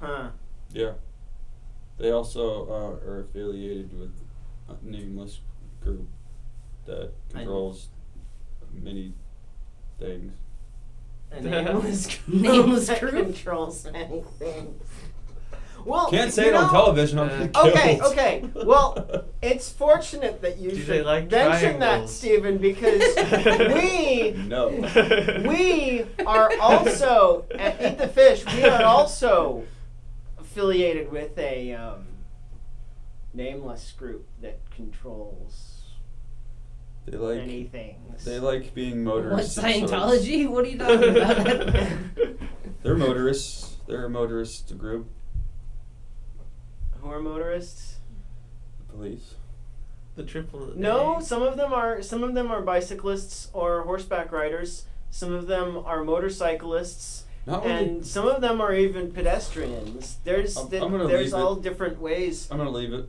Huh. Yeah. They also are affiliated with a nameless group that controls many things. A nameless group Nameless that group? controls many things. Well, Can't say it on television. I'm gonna get Okay, killed. okay. Well, it's fortunate that you Do they should like mention that, triangles? Stephen, because No. we are also at Eat the Fish. We are also affiliated with a nameless group that controls They like many things. they like being What, motorists. of sorts. Scientology? What are you talking about? They're motorists. They're a motorist group. Who are motorists? Police. The triple. No, A. some of them are bicyclists or horseback riders. Some of them are motorcyclists. Not really. And some of them are even pedestrians. There's I'm gonna there's leave all it. different ways. I'm gonna leave it.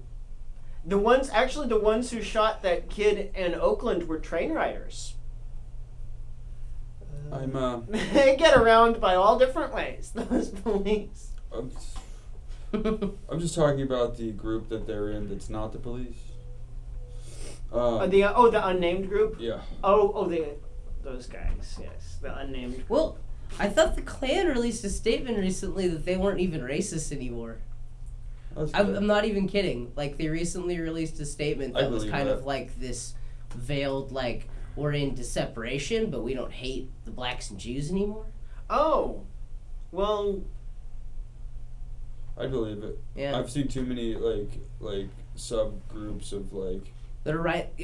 The ones who shot that kid in Oakland were train riders. I'm They get around by all different ways. Those police. I'm just talking about the group that they're in. That's not the police. The unnamed group. Yeah. Those guys. Yes, the unnamed. Well, I thought the Klan released a statement recently that they weren't even racist anymore. That's I'm good. not even kidding. Like, they recently released a statement I that was believe kind that. of like this veiled, like, we're into separation, but we don't hate the blacks and Jews anymore. Oh, well. I believe it. Yeah. I've seen too many like subgroups of like.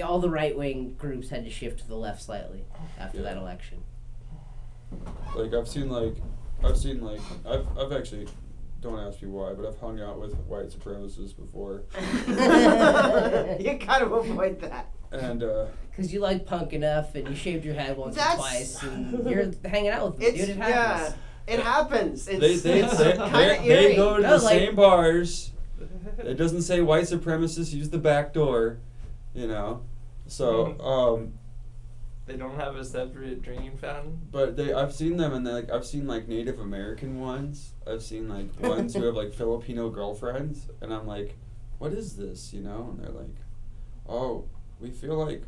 All the right-wing groups had to shift to the left slightly after Yeah. that election. Like I've actually, don't ask me why, but I've hung out with white supremacists before, You gotta avoid that. and Because you like punk enough and you shaved your head once or That's- twice and you're hanging out with them, dude. It happens. It happens. It's, they kind of eerie. go to No, the like- same bars. It doesn't say white supremacists use the back door, you know. So They don't have a separate drinking fountain. but I've seen them, and I've seen like Native American ones. I've seen like ones who have like Filipino girlfriends, and I'm like, what is this, you know? And they're like, oh, we feel like,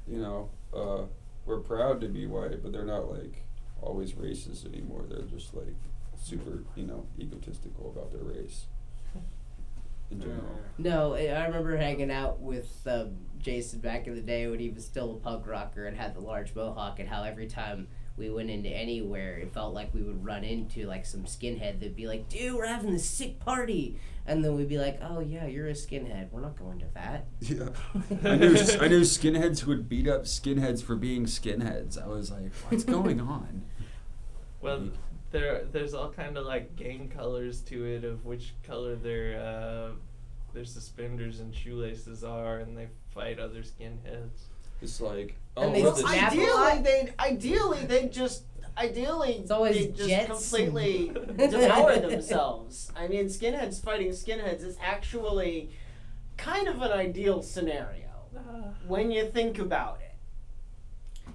you know, we're proud to be white, but they're not like always racist anymore. They're just like super, you know, egotistical about their race in general. No, I remember hanging out with Jason back in the day when he was still a punk rocker and had the large mohawk, and how every time we went into anywhere, it felt like we would run into like some skinhead that'd be like, dude, we're having this sick party. And then we'd be like, oh yeah, you're a skinhead. We're not going to that. Yeah. I knew skinheads who would beat up skinheads for being skinheads. I was like, what's going on? Well, there's all kind of like gang colors to it of which color their suspenders and shoelaces are, and they fight other skinheads. It's like, And oh, they what's snap this? a lot. Ideally they just It's always they just jets completely and- devour themselves. I mean, skinheads fighting skinheads is actually kind of an ideal scenario when you think about it.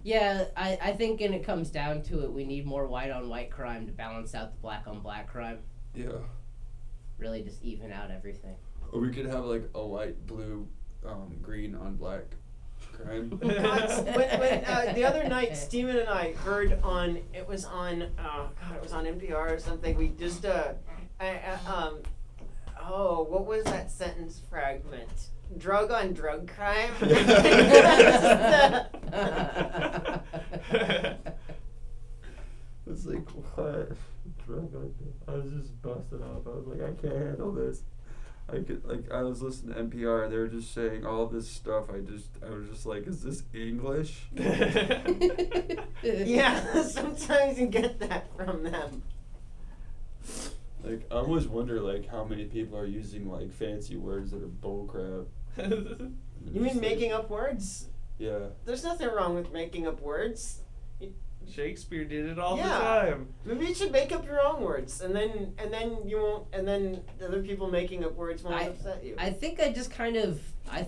Yeah, I think when it comes down to it, we need more white on white crime to balance out the black on black crime. Yeah. Really just even out everything. Or we could have like a white, blue, green on black crime. When the other night, Steven and I heard it was on NPR or something. We just, what was that sentence fragment? Drug on drug crime? It's like, what? I was just busted up. I was like, I can't handle this. I was listening to NPR, they were just saying all this stuff. I was just like, is this English? Yeah, sometimes you get that from them. Like, I always wonder, like, how many people are using, like, fancy words that are bullcrap. You mean making up words? Yeah. There's nothing wrong with making up words. Shakespeare did it all Yeah. the time. Maybe you should make up your own words, and then you won't, and then the other people making up words won't upset you. I think I just kind of, I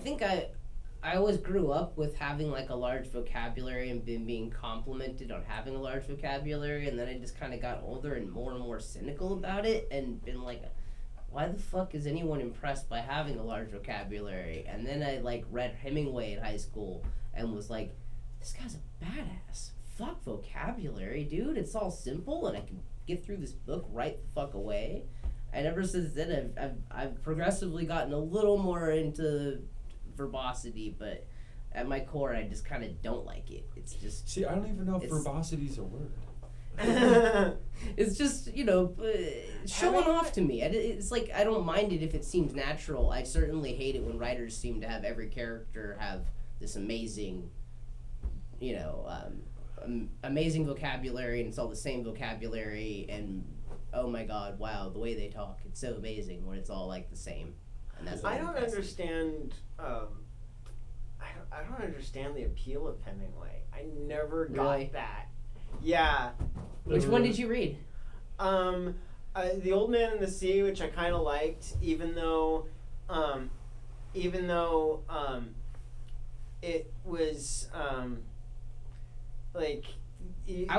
I always grew up with having like a large vocabulary and being complimented on having a large vocabulary, and then I just kind of got older and more cynical about it and been like, why the fuck is anyone impressed by having a large vocabulary? And then I like read Hemingway in high school and was like, this guy's a badass. Fuck vocabulary, dude. It's all simple and I can get through this book right the fuck away. And ever since then, I've progressively gotten a little more into verbosity, but at my core, I just kind of don't like it. It's just... See, I don't even know if verbosity is a word. It's just, showing off to me. It's like, I don't mind it if it seems natural. I certainly hate it when writers seem to have every character have this amazing, amazing vocabulary, and it's all the same vocabulary, and oh my god, wow, the way they talk, it's so amazing when it's all like the same. And that's I don't understand. I don't understand the appeal of Hemingway. I never got that. Yeah. Which one did you read? The Old Man and the Sea, which I kind of liked, even though it was I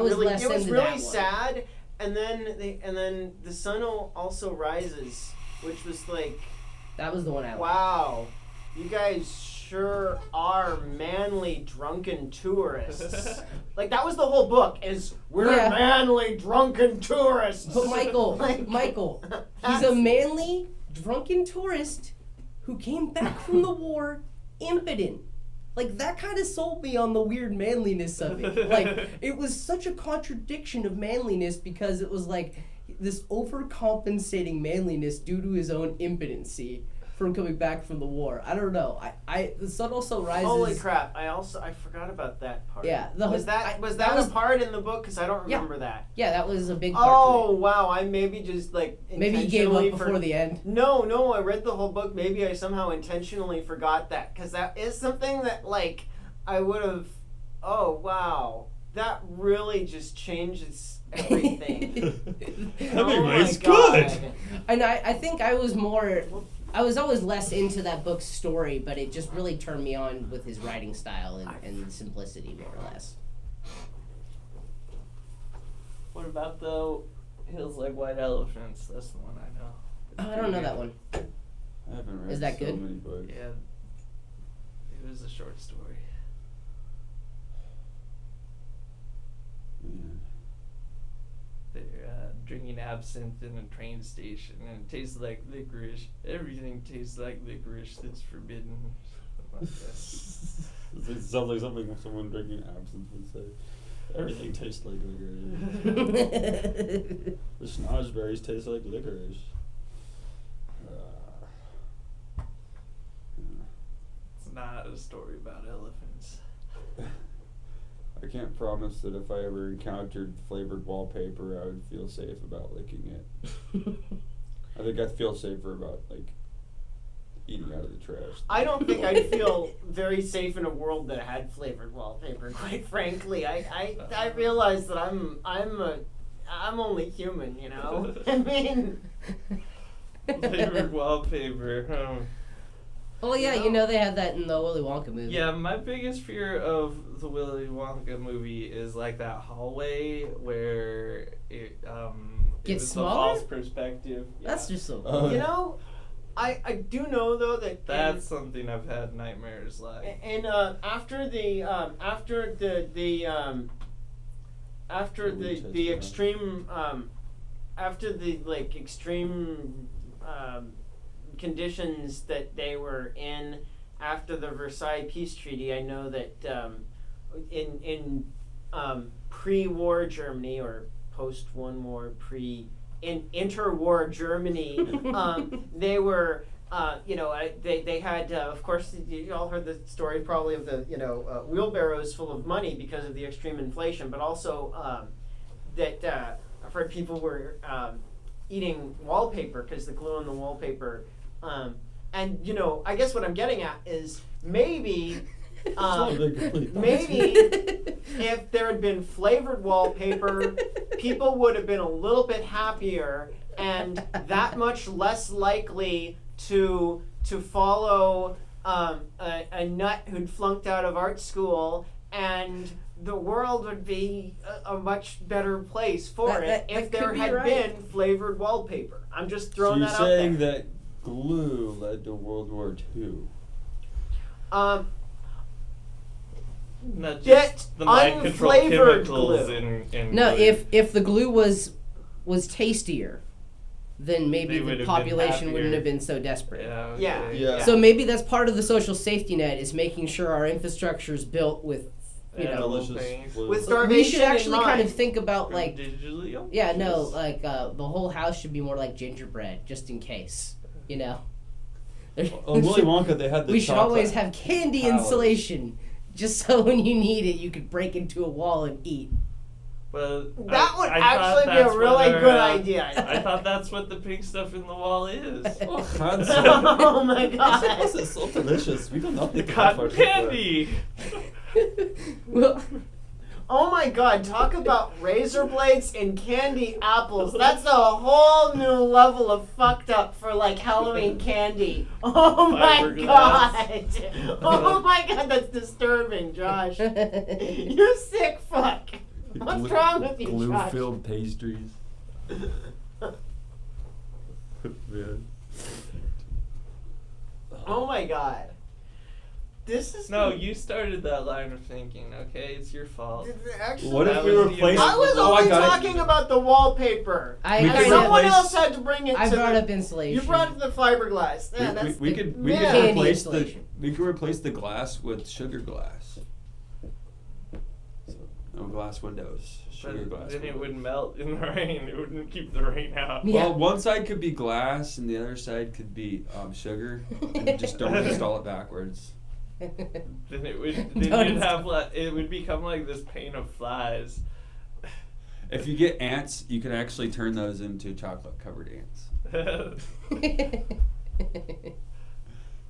was really, less it was into really that one. sad. And then The Sun Also Rises, which was like, That was the one I liked. wow, you guys sure are manly drunken tourists. Like, that was the whole book, is we're Yeah. manly drunken tourists. But Michael, he's a That's- manly, drunken tourist who came back from the war impotent. Like, that kind of sold me on the weird manliness of it. Like, it was such a contradiction of manliness because it was like this overcompensating manliness due to his own impotency from coming back from the war. I don't know. The Sun Also Rises. Holy crap! I forgot about that part. Yeah, was that a part in the book? Because I don't remember that. Yeah, that was a big part. Oh to it. wow! I maybe just Maybe you gave up intentionally before the end. No, I read the whole book. Maybe I somehow intentionally forgot that, because that is something that I would have. Oh wow! That really just changes everything. Hemingway's Oh my good. God. And I think I was always less into that book's story, but it just really turned me on with his writing style and simplicity, more or less. What about the Hills Like White Elephants? That's the one I know. Oh, I don't know that one. I haven't read Is that so good? many books. Yeah, it was a short story. Man. They're drinking absinthe in a train station, and it tastes like licorice. Everything tastes like licorice that's forbidden. Something like that. It sounds like something someone drinking absinthe would say. Everything tastes like licorice. The schnozberries taste like licorice. It's not a story about elephants. I can't promise that if I ever encountered flavored wallpaper, I would feel safe about licking it. I think I'd feel safer about eating out of the trash. I don't think I'd feel very safe in a world that had flavored wallpaper. Quite frankly, I realize that I'm only human, you know. I mean, Flavored wallpaper. Oh yeah, they had that in the Willy Wonka movie. Yeah, my biggest fear of the Willy Wonka movie is that hallway where it Gets was smaller? the false perspective. Yeah. That's just so. Oh. you know, I do know though that That's something I've had nightmares like. and after the extreme extreme conditions that they were in after the Versailles Peace Treaty, I know that in pre-war Germany, or post-one war, interwar Germany, they were they had of course, you all heard the story probably of the wheelbarrows full of money because of the extreme inflation, but also that I've heard people were eating wallpaper because the glue on the wallpaper. And I guess what I'm getting at is maybe if there had been flavored wallpaper, people would have been a little bit happier and that much less likely to follow a nut who'd flunked out of art school, and the world would be a much better place for it if there had been flavored wallpaper. I'm just throwing that out there. So you're saying that glue led to World War II? Not Get just the mind control unflavored chemicals glue. in No, glue. if the glue was tastier, then maybe They would the have been population wouldn't happier. have been so desperate. Yeah. Okay. Yeah. Yeah. So maybe that's part of the social safety net, is making sure our infrastructure is built with, you Yeah, know. delicious. Delicious With glue. starvation We should in actually kind of mind. think about like, digitally. yeah, no, like the whole house should be more like gingerbread, just in case, you know. On Willy Wonka, they had the We should chocolate always have candy towers. insulation, just so when you need it, you could break into a wall and eat. Well, That would I thought actually be that's a really what our, good idea. I thought that's what the pink stuff in the wall is. Oh, Hans, Oh my god. this is so delicious. We do not The think cotton candy. Well, Oh my god, talk about razor blades and candy apples. That's a whole new level of fucked up for like Halloween candy. Oh my Fiberglass. god. Oh my god, that's disturbing, Josh. You sick fuck. What's wrong with you, Josh? Glue-filled pastries. Man. Oh my god. This is No, you started that line of thinking. Okay, it's your fault. Actually, What if That we was the replaced? I was Oh, only got it. talking about the wallpaper. I We And could kind someone replace- else had to bring it I to brought the, up insulation. You brought up the fiberglass. Yeah, that's we the, could yeah. Candy replace the insulation. we could replace the glass with sugar glass. So, no glass windows, sugar But glass. then it windows. would melt in the rain. It wouldn't keep the rain out. Yeah. Well, one side could be glass and the other side could be sugar. And just don't install it backwards. Then it would. Don't Then you'd stop. have like it would become like this pain of flies. If you get ants, you can actually turn those into chocolate-covered ants. Yeah,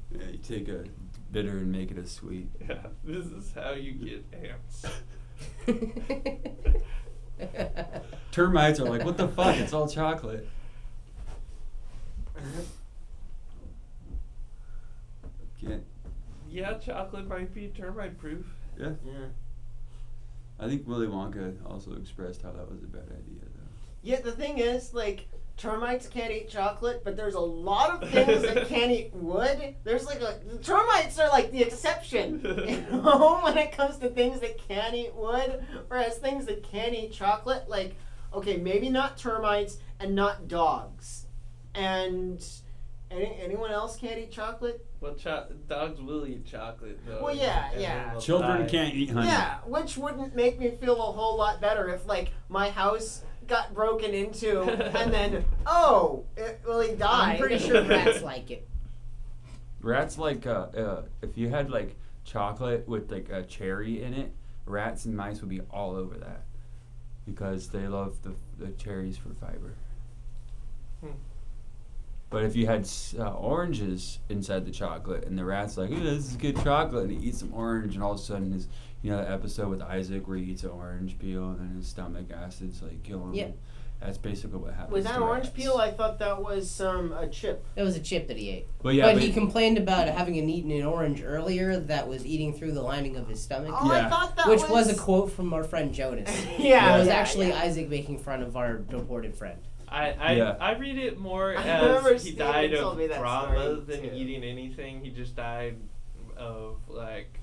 Yeah, you take a bitter and make it a sweet. this is how you get ants. Termites are like, what the fuck? It's all chocolate. Can't. Yeah, chocolate might be termite proof. Yeah. Yeah. I think Willy Wonka also expressed how that was a bad idea, though. Yeah, the thing is, like, termites can't eat chocolate, but there's a lot of things that can't eat wood. There's like termites are like the exception, you know, when it comes to things that can't eat wood, whereas things that can eat chocolate, like, okay, maybe not termites and not dogs, and anyone else can't eat chocolate. Well, dogs will eat chocolate though. Well, yeah, and yeah. then they'll Children die. can't eat honey. Yeah, which wouldn't make me feel a whole lot better if, like, my house got broken into and then, it really died. I'm pretty sure rats like it. Rats like if you had like chocolate with like a cherry in it, rats and mice would be all over that because they love the cherries for fiber. But if you had oranges inside the chocolate and the rat's like, ooh, this is good chocolate, and he eats some orange, and all of a sudden his, you know, the episode with Isaac where he eats an orange peel and then his stomach acids like kill him. Yeah. That's basically what happens. Was that to orange rats. peel? I thought that was a chip. That was a chip that he ate. But yeah, But he complained about having eaten an orange earlier that was eating through the lining of his stomach. Oh, I Yeah. thought that Which was a quote from our friend Jonas. Yeah, It was yeah, actually yeah. Isaac making fun of our deported friend. I read it more I remember as he Steven died told of me that trauma story, than too. eating anything. He just died of like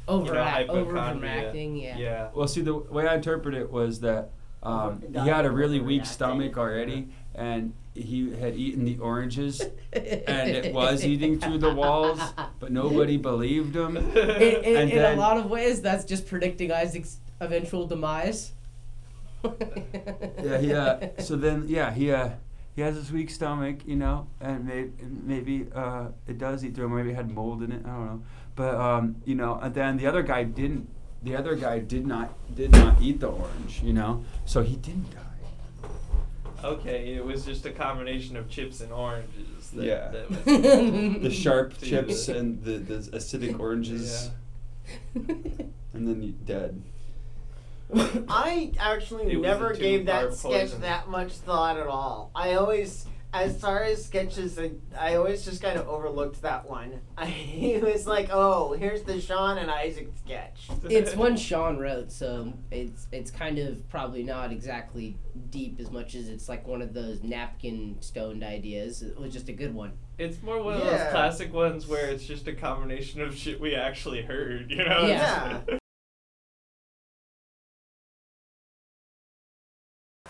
Over hypochondria. overacting, yeah. Yeah. Well, see, the way I interpret it was that he had a really weak stomach already, and he had eaten the oranges, and it was eating through the walls, but nobody believed him. In And a then- lot of ways, that's just predicting Isaac's eventual demise. Yeah, so then, he has this weak stomach, you know, and maybe it does eat through him. Maybe it had mold in it. I don't know, but you know, and then the other guy didn't. The other guy did not eat the orange, you know, so he didn't die. Okay, it was just a combination of chips and oranges. That was The sharp to- chips and the acidic oranges, Yeah. and then you dead. I actually It was never a gave that two-part sketch poison. that much thought at all. I always as far as sketches, I always just kind of overlooked that one. It was like, oh, here's the Sean and Isaac sketch. It's one Sean wrote, so it's kind of probably not exactly deep as much as it's like one of those napkin stoned ideas. It was just a good one. It's more one of those classic ones where it's just a combination of shit we actually heard, you know? Yeah.